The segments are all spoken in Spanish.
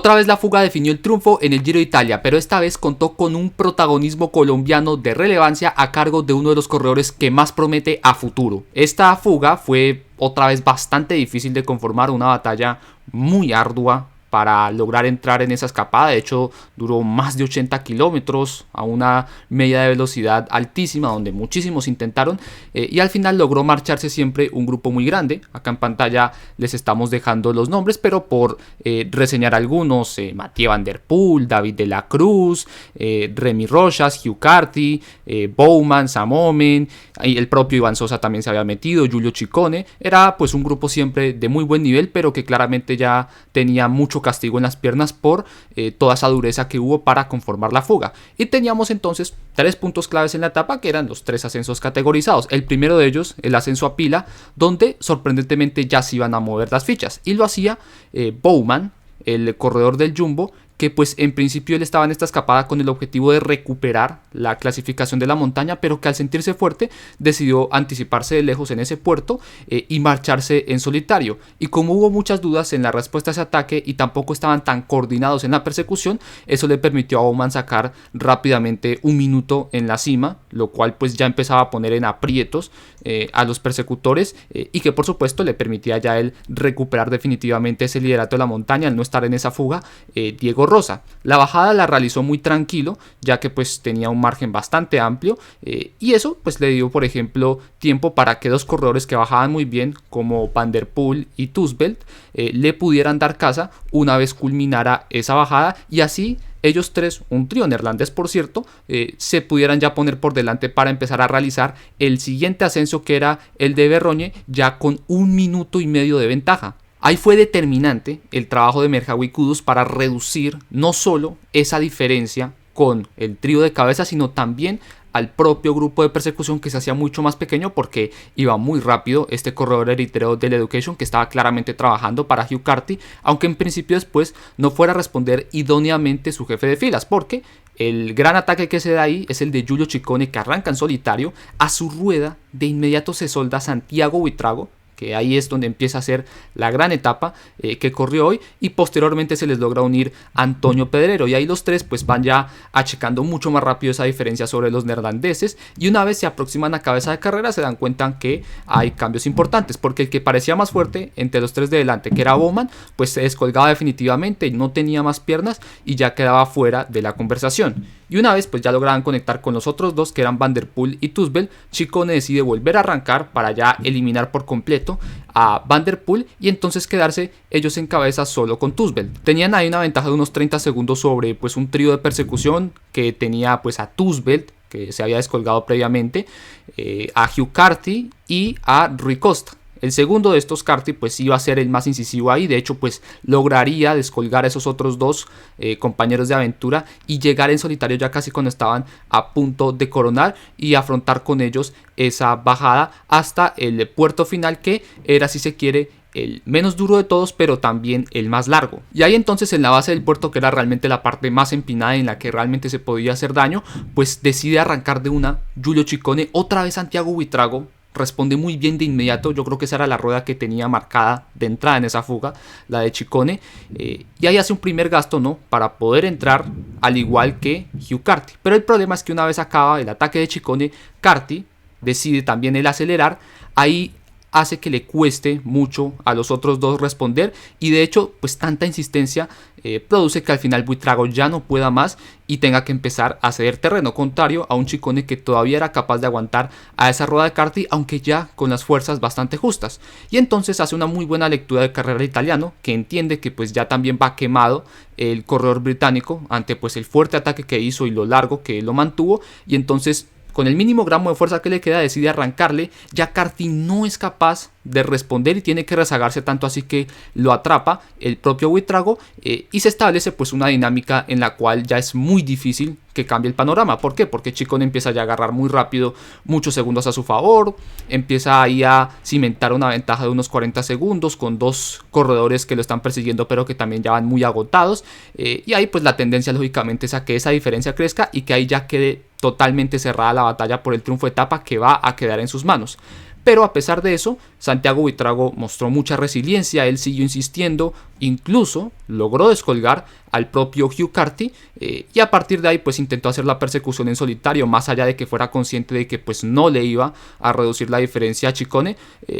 Otra vez la fuga definió el triunfo en el Giro de Italia, pero esta vez contó con un protagonismo colombiano de relevancia a cargo de uno de los corredores que más promete a futuro. Esta fuga fue otra vez bastante difícil de conformar, una batalla muy ardua para lograr entrar en esa escapada. De hecho, duró más de 80 kilómetros a una media de velocidad altísima, donde muchísimos intentaron, y al final logró marcharse siempre un grupo muy grande. Acá en pantalla les estamos dejando los nombres, pero por reseñar algunos: Mathieu Van Der Poel, David de la Cruz, Remy Rochas, Hugh Carty, Bowman, Sam Oomen, el propio Iván Sosa también se había metido, Giulio Ciccone. Era pues un grupo siempre de muy buen nivel, pero que claramente ya tenía mucho castigo en las piernas por toda esa dureza que hubo para conformar la fuga. Y teníamos entonces 3 puntos claves en la etapa, que eran los 3 ascensos categorizados. El primero de ellos, el ascenso a Pila, donde sorprendentemente ya se iban a mover las fichas, y lo hacía Bowman, el corredor del Jumbo, que pues en principio él estaba en esta escapada con el objetivo de recuperar la clasificación de la montaña, pero que al sentirse fuerte decidió anticiparse de lejos en ese puerto y marcharse en solitario. Y como hubo muchas dudas en la respuesta a ese ataque y tampoco estaban tan coordinados en la persecución, eso le permitió a Bowman sacar rápidamente un minuto en la cima, lo cual pues ya empezaba a poner en aprietos a los persecutores, y que por supuesto le permitía ya él recuperar definitivamente ese liderato de la montaña al no estar en esa fuga Diego Rosa. La bajada la realizó muy tranquilo, ya que pues tenía un margen bastante amplio, y eso pues le dio, por ejemplo, tiempo para que dos corredores que bajaban muy bien, como Van Der Poel y Tussbelt, le pudieran dar caza una vez culminara esa bajada, y así ellos tres, un trío neerlandés por cierto, se pudieran ya poner por delante para empezar a realizar el siguiente ascenso, que era el de Berrogne, ya con 1 minuto y medio de ventaja. Ahí fue determinante el trabajo de Merhawi Kudus para reducir no solo esa diferencia con el trío de cabeza, sino también al propio grupo de persecución, que se hacía mucho más pequeño porque iba muy rápido este corredor eritreo del Education, que estaba claramente trabajando para Hugh Carty, aunque en principio después no fuera a responder idóneamente su jefe de filas, porque el gran ataque que se da ahí es el de Giulio Ciccone, que arranca en solitario. A su rueda de inmediato se solda Santiago Buitrago, que ahí es donde empieza a ser la gran etapa que corrió hoy, y posteriormente se les logra unir Antonio Pedrero, y ahí los tres pues van ya achicando mucho más rápido esa diferencia sobre los neerlandeses, y una vez se aproximan a cabeza de carrera se dan cuenta que hay cambios importantes, porque el que parecía más fuerte entre los tres de delante, que era Bowman, pues se descolgaba definitivamente y no tenía más piernas y ya quedaba fuera de la conversación. Y una vez pues ya lograban conectar con los otros dos, que eran Van Der Poel y Tussbelt, Ciccone decide volver a arrancar para ya eliminar por completo a Van Der Poel y entonces quedarse ellos en cabeza solo con Tussbelt. Tenían ahí una ventaja de unos 30 segundos sobre pues un trío de persecución que tenía pues a Tussbelt, que se había descolgado previamente, a Hugh Carty y a Rui Costa. El segundo de estos, Carty, pues iba a ser el más incisivo ahí. De hecho, pues lograría descolgar a esos otros dos compañeros de aventura y llegar en solitario ya casi cuando estaban a punto de coronar y afrontar con ellos esa bajada hasta el puerto final, que era, si se quiere, el menos duro de todos, pero también el más largo. Y ahí entonces, en la base del puerto, que era realmente la parte más empinada en la que realmente se podía hacer daño, pues decide arrancar de una Giulio Ciccone. Otra vez Santiago Buitrago responde muy bien de inmediato. Yo creo que esa era la rueda que tenía marcada de entrada en esa fuga, la de Ciccone, y ahí hace un primer gasto, ¿no?, para poder entrar al igual que Hugh Carty. Pero el problema es que una vez acaba el ataque de Ciccone, Carty decide también el acelerar. Ahí hace que le cueste mucho a los otros dos responder, y de hecho pues tanta insistencia produce que al final Buitrago ya no pueda más y tenga que empezar a ceder terreno, contrario a un Ciccone que todavía era capaz de aguantar a esa rueda de Carty, aunque ya con las fuerzas bastante justas. Y entonces hace una muy buena lectura de carrera italiano, que entiende que pues ya también va quemado el corredor británico ante pues el fuerte ataque que hizo y lo largo que lo mantuvo, y entonces con el mínimo gramo de fuerza que le queda decide arrancarle. Ya Carty no es capaz de responder y tiene que rezagarse, tanto así que lo atrapa el propio Buitrago, y se establece pues una dinámica en la cual ya es muy difícil que cambie el panorama. ¿Por qué? Porque Ciccone empieza ya a agarrar muy rápido muchos segundos a su favor, empieza ahí a cimentar una ventaja de unos 40 segundos con dos corredores que lo están persiguiendo pero que también ya van muy agotados, y ahí pues la tendencia lógicamente es a que esa diferencia crezca y que ahí ya quede totalmente cerrada la batalla por el triunfo de etapa, que va a quedar en sus manos. pero a pesar de eso, Santiago Buitrago mostró mucha resiliencia, él siguió insistiendo, incluso logró descolgar al propio Hugh Carty, y a partir de ahí pues intentó hacer la persecución en solitario, más allá de que fuera consciente de que pues no le iba a reducir la diferencia a Ciccone,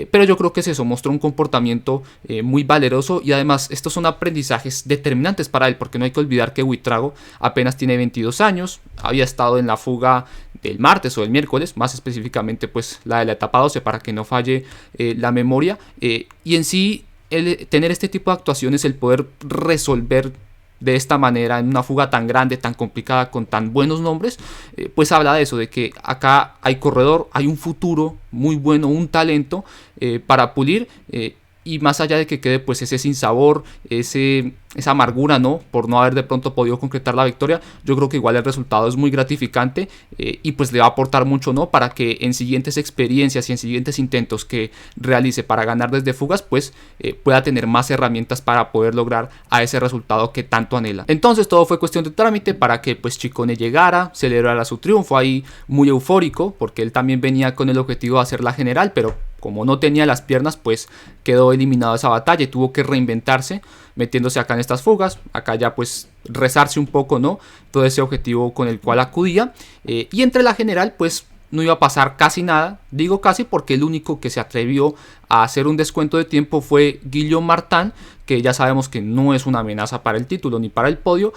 pero yo creo que es eso, mostró un comportamiento muy valeroso, y además estos son aprendizajes determinantes para él, porque no hay que olvidar que Buitrago apenas tiene 22 años, había estado en la fuga del martes o del miércoles, más específicamente pues la de la etapa 12 para que no falle la memoria, y en sí tener este tipo de actuaciones, el poder resolver de esta manera en una fuga tan grande, tan complicada, con tan buenos nombres, pues habla de eso, de que acá hay corredor, hay un futuro muy bueno, un talento para pulir, y más allá de que quede pues ese sinsabor, esa amargura, ¿no?, por no haber de pronto podido concretar la victoria, yo creo que igual el resultado es muy gratificante, y pues le va a aportar mucho, ¿no?, para que en siguientes experiencias y en siguientes intentos que realice para ganar desde fugas, pues pueda tener más herramientas para poder lograr a ese resultado que tanto anhela. Entonces todo fue cuestión de trámite para que pues Ciccone llegara, celebrara su triunfo ahí muy eufórico, porque él también venía con el objetivo de hacer la general, pero como no tenía las piernas, pues quedó eliminado de esa batalla y tuvo que reinventarse metiéndose acá en estas fugas, acá ya pues rezarse un poco, ¿no?, todo ese objetivo con el cual acudía, y entre la general pues no iba a pasar casi nada, digo casi porque el único que se atrevió a hacer un descuento de tiempo fue Guillaume Martin, que ya sabemos que no es una amenaza para el título ni para el podio,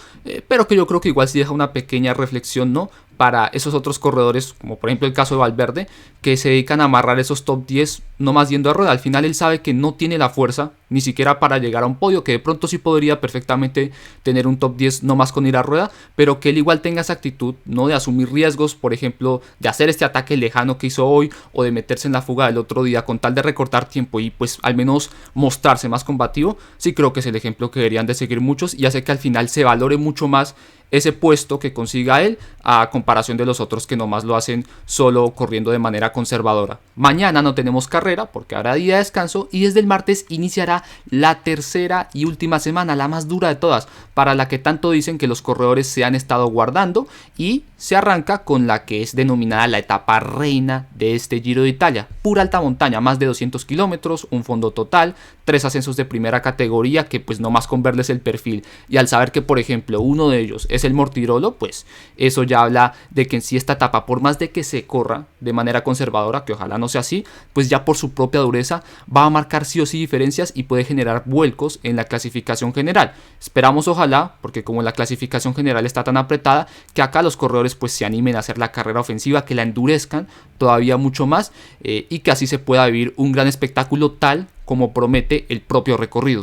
pero que yo creo que igual sí deja una pequeña reflexión, ¿no?, para esos otros corredores, como por ejemplo el caso de Valverde, que se dedican a amarrar esos top 10 no más yendo a rueda. Al final él sabe que no tiene la fuerza ni siquiera para llegar a un podio, que de pronto sí podría perfectamente tener un top 10 no más con ir a rueda, pero que él igual tenga esa actitud, no de asumir riesgos, por ejemplo, de hacer este ataque lejano que hizo hoy, o de meterse en la fuga del otro día con tal de recortar tiempo y pues al menos mostrarse más combativo. Sí creo que es el ejemplo que deberían de seguir muchos, y hace que al final se valore mucho más ese puesto que consiga él a comparación de los otros que nomás lo hacen solo corriendo de manera conservadora. Mañana no tenemos carrera porque habrá día de descanso, y desde el martes iniciará la tercera y última semana, la más dura de todas, para la que tanto dicen que los corredores se han estado guardando, y se arranca con la que es denominada la etapa reina de este Giro de Italia. Pura alta montaña, más de 200 kilómetros, un fondo total, 3 ascensos de primera categoría que pues nomás con verles el perfil y al saber que por ejemplo uno de ellos es el Mortirolo, pues eso ya habla de que en sí esta etapa, por más de que se corra de manera conservadora, que ojalá no sea así, pues ya por su propia dureza va a marcar sí o sí diferencias y puede generar vuelcos en la clasificación general. Esperamos ojalá, porque como la clasificación general está tan apretada, que acá los corredores pues se animen a hacer la carrera ofensiva, que la endurezcan todavía mucho más, y que así se pueda vivir un gran espectáculo tal como promete el propio recorrido.